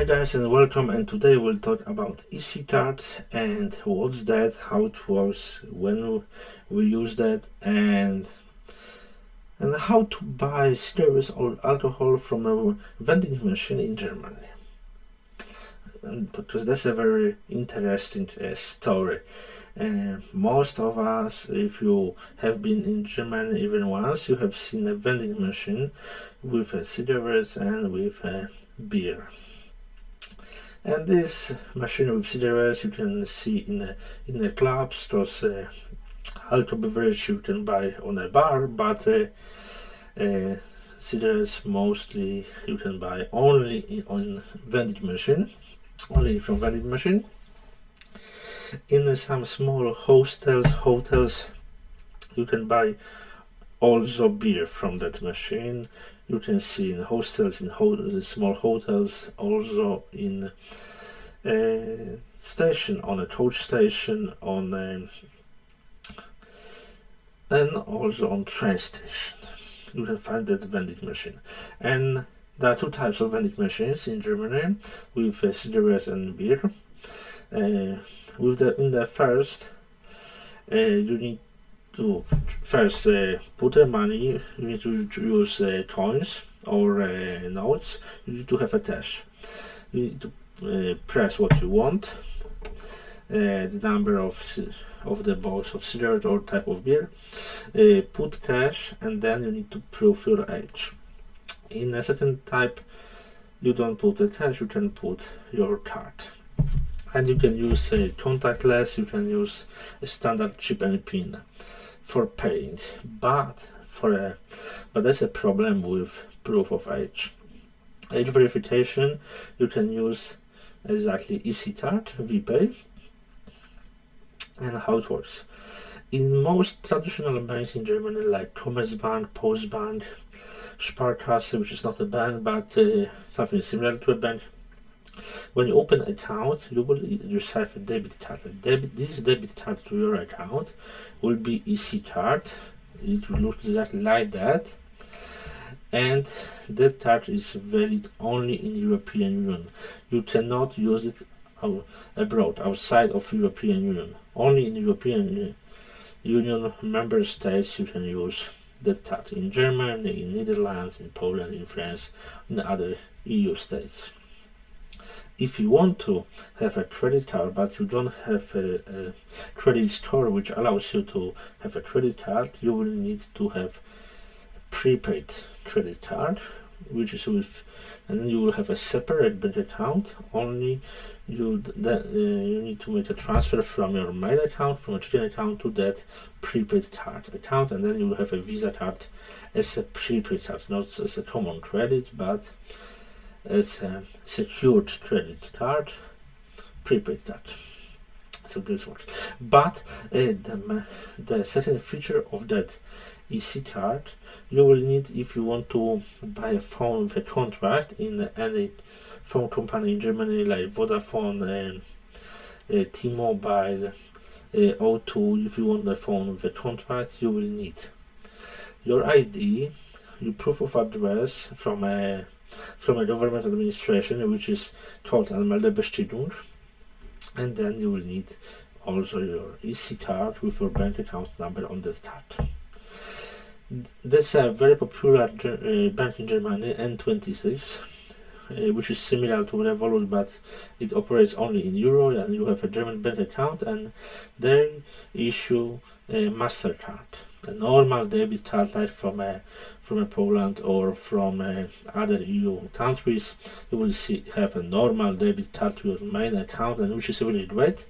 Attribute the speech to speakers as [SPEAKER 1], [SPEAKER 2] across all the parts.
[SPEAKER 1] Hi guys and welcome, and today we'll talk about EasyCard and what's that, how it works, when we use that, and how to buy cigarettes or alcohol from a vending machine in Germany. Because that's a very interesting story. Most of us, if you have been in Germany even once, you have seen a vending machine with cigarettes and with beer. And this machine with cigarettes you can see in the clubs. Those alcohol beverage you can buy on a bar, but cigarettes mostly you can buy only on vending machine, only from vending machine. In some small hotels, you can buy also beer from that machine. You can see in hostels, small hotels, also in station, on a coach station, and also on train station. You can find that vending machine. And there are two types of vending machines in Germany, with cigarettes and beer. In the first, you need to first put the money. You need to use coins or notes. You need to have a cash. You need to press what you want, the number of the box of cigarette or type of beer, put cash, and then you need to prove your age. In a certain type, you don't put the cash, you can put your card. And you can use contactless, you can use a standard chip and pin for paying, but there's a problem with proof of age. Age verification, you can use exactly EasyCard, VPay. And how it works. In most traditional banks in Germany, like Commerzbank, Postbank, Sparkasse, which is not a bank but something similar to a bank, when you open an account, you will receive a debit card. This debit card to your account will be EasyCard. It will look exactly like that, and that card is valid only in European Union. You cannot use it abroad, outside of European Union. Only in European Union member states you can use that card. In Germany, in Netherlands, in Poland, in France, in other EU states. If you want to have a credit card but you don't have a credit score which allows you to have a credit card, you will need to have a prepaid credit card, which is and then you will have a separate bank account. Only you need to make a transfer from your main account, from a checking account, to that prepaid card account, and then you will have a Visa card as a prepaid card, not as a common credit, but as a secured credit card, prepaid card. So this works. But the second feature of that EasyCard, you will need, if you want to buy a phone with a contract in any phone company in Germany, like Vodafone, T-Mobile, O2. If you want a phone with a contract, you will need your ID, your proof of address from a government administration, which is called Anmeldebestätigung, and then you will need also your EasyCard with your bank account number on that card. That's a very popular bank in Germany, N26, which is similar to Revolut, but it operates only in Euro, and you have a German bank account, and they issue a MasterCard, a normal debit card like from Poland or from other EU countries. You will have a normal debit card to your main account, and which is really great.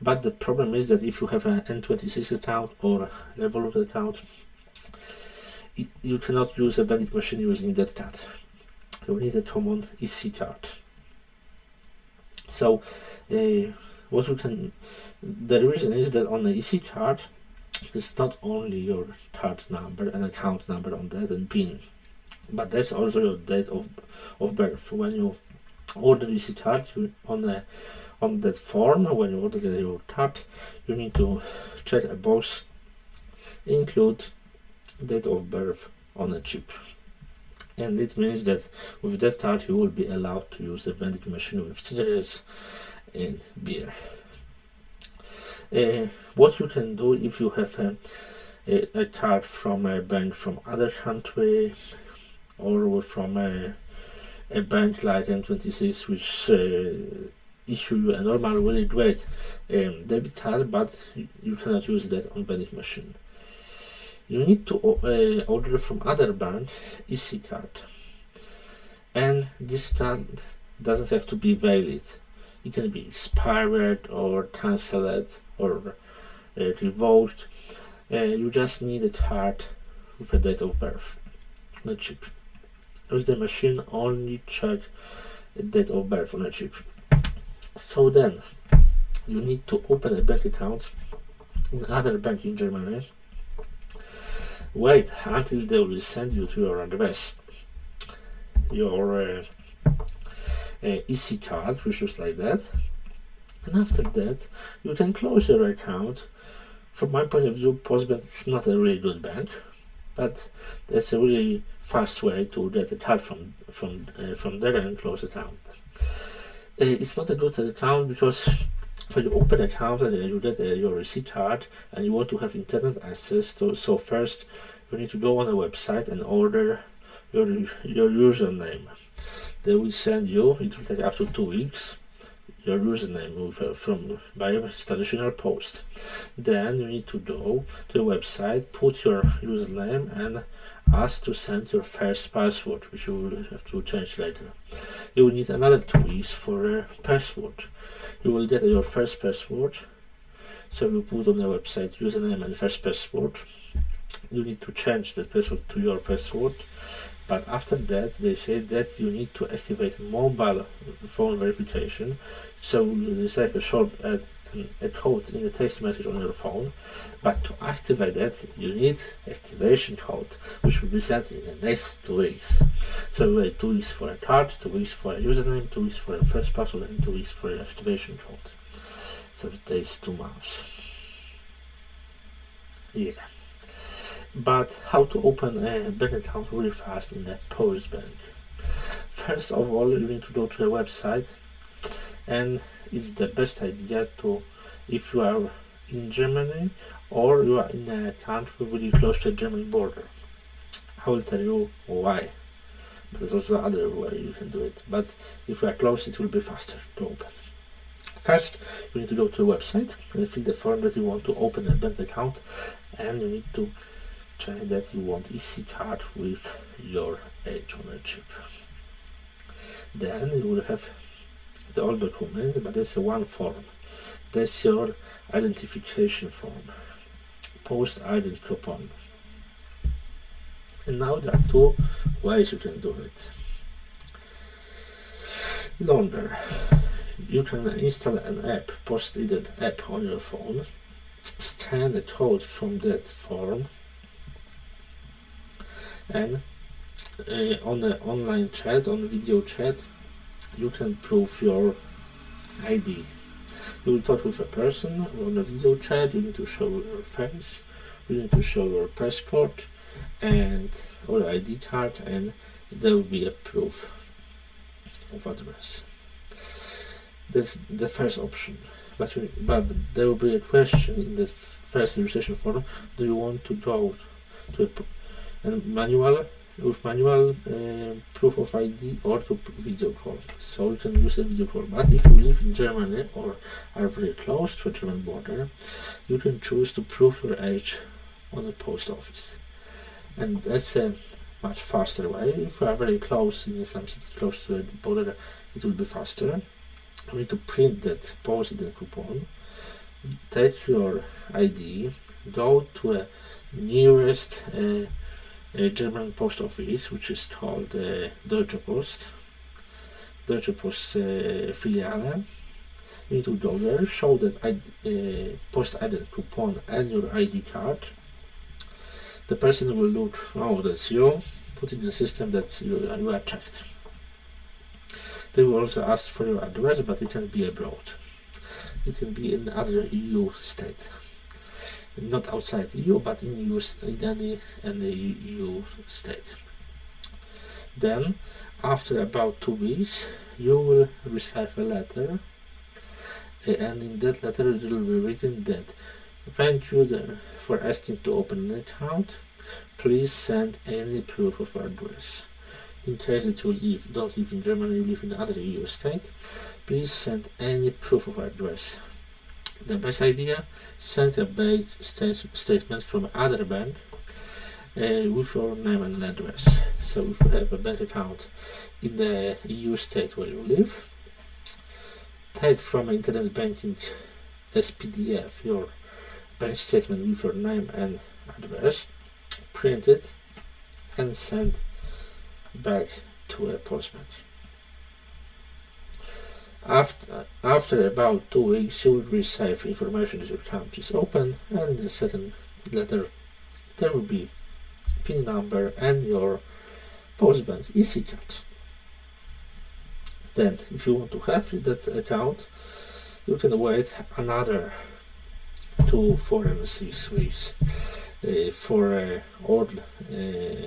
[SPEAKER 1] But the problem is that if you have an N26 account or a Revolut account, you cannot use a vending machine using that card. You need a common EasyCard. So the reason is that on the EasyCard, it's not only your card number and account number on that and PIN, but that's also your date of birth. When you order EasyCard, on that form, when you order your card, you need to check a box, include date of birth on a chip. And it means that with that card you will be allowed to use the vending machine with cigarettes and beer. What you can do if you have a card from a bank from other country, or from a bank like N26, which issue you a normal really great debit card, but you cannot use that on vending machine. You need to order from other bank EC card, and this card doesn't have to be valid. It can be expired or cancelled or revoked. You just need a card with a date of birth, on a chip. Use the machine, only check the date of birth on a chip. So then you need to open a bank account in other bank in Germany. Wait until they will send you to your address your EC card, which is like that, and after that you can close your account. From my point of view, Postbank is not a really good bank, but that's a really fast way to get a card from there and close account. It's not a good account because when you open an account and you get your receipt card and you want to have internet access to, so first you need to go on a website and order your username. They will send you, it will take up to 2 weeks, your username with, by traditional post. Then you need to go to the website, put your username and ask to send your first password, which you will have to change later. You will need another 2 weeks for a password. You will get your first password, so you put on the website username and first password. You need to change that password to your password, but after that they say that you need to activate mobile phone verification, so you receive a short a code in a text message on your phone, but to activate that you need activation code, which will be sent in the next 2 weeks. So wait 2 weeks for a card, 2 weeks for a username, 2 weeks for a first password, and 2 weeks for an activation code. So it takes 2 months. Yeah. But how to open a bank account really fast in the Postbank? First of all, you need to go to the website, and it's the best idea to, if you are in Germany or you are in a country really close to the German border. I will tell you why, but there's also other way you can do it. But if you are close, it will be faster to open. First, you need to go to the website and fill the form that you want to open a bank account, and you need to check that you want EC card with your age on a chip. Then you will have the all documents, but there's one form. That's your identification form, post ident coupon. And now there are 2 ways you can do it. Longer. You can install an app, post ident app on your phone, scan the code from that form, and on the online chat, on video chat, you can prove your ID. You will talk with a person on a video chat, you need to show your face, you need to show your passport and or ID card, and there will be a proof of address. That's the first option. But there will be a question in the first registration form: do you want to go to manual proof of ID or to video call? So you can use a video call. But if you live in Germany or are very close to a German border, you can choose to prove your age on the post office, and that's a much faster way. If you are very close in some city close to the border, it will be faster. You need to print that post-it coupon, take your ID, go to a nearest German post office, which is called Deutsche Post Filiale. You need to go there, show that post-ident coupon and your ID card. The person will look, oh, that's you, put in the system that you are checked. They will also ask for your address, but it can be abroad. It can be in other EU state. Not outside EU, but in any EU state. Then, after about 2 weeks, you will receive a letter, and in that letter it will be written that thank you for asking to open an account. Please send any proof of address. In case that you don't live in Germany, you live in another EU state, please send any proof of address. The best idea, send a bank statement from other bank with your name and address. So if you have a bank account in the EU state where you live, take from internet banking as PDF your bank statement with your name and address, print it and send back to a postman. After about 2 weeks, you will receive information that your account is open, and in the second letter there will be PIN number and your postbank EC card. Then, if you want to have that account, you can wait another 2, 4, and 6 weeks for old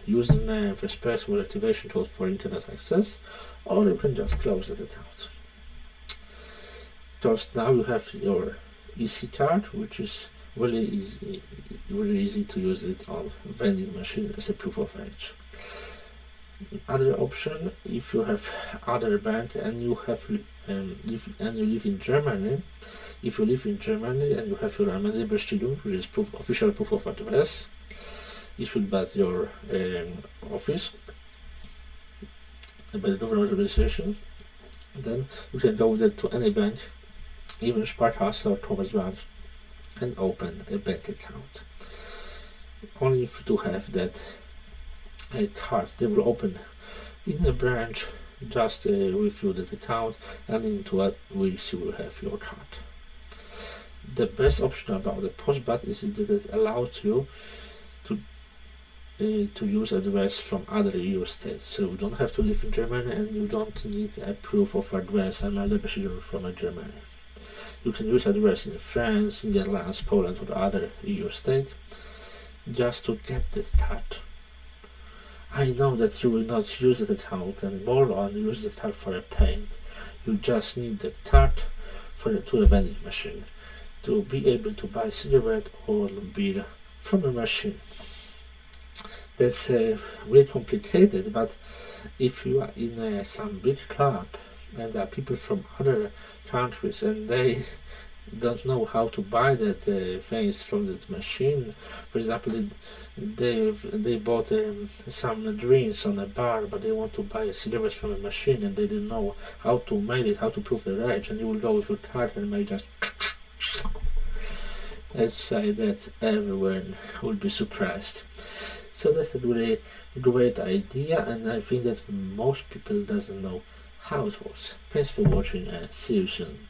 [SPEAKER 1] username, first password, activation code for internet access, or you can just close that account. Just now you have your EC card, which is really easy to use it on vending machine as a proof of age. Other option, if you have other bank and you live in Germany, if you live in Germany and you have your Anmeldebestätigung, which is official proof of address, issued by your office, by the government administration, then you can go there to any bank, even Sparkasse or Commerzbank, and open a bank account. Only if you have that card, they will open in a branch just with you that account, and in 2 weeks you will have your card. The best option about the postbank is that it allows you to use address from other EU states, so you don't have to live in Germany and you don't need a proof of address and Anmeldebestätigung from Germany. You can use address in France, Netherlands, Poland, or other EU state just to get that card. I know that you will not use that account anymore or use the card for a payment. You just need that card to a vending machine to be able to buy cigarette or beer from a machine. That's really complicated, but if you are in some big club and there are people from other countries and they don't know how to buy that things from that machine, for example, they bought some drinks on a bar, but they want to buy a cigarette from a machine and they didn't know how to make it, how to prove the age, and you will go with your card and may just let's say that everyone will be surprised. So that's a really great idea, and I think that most people doesn't know how it works. Thanks for watching and see you soon.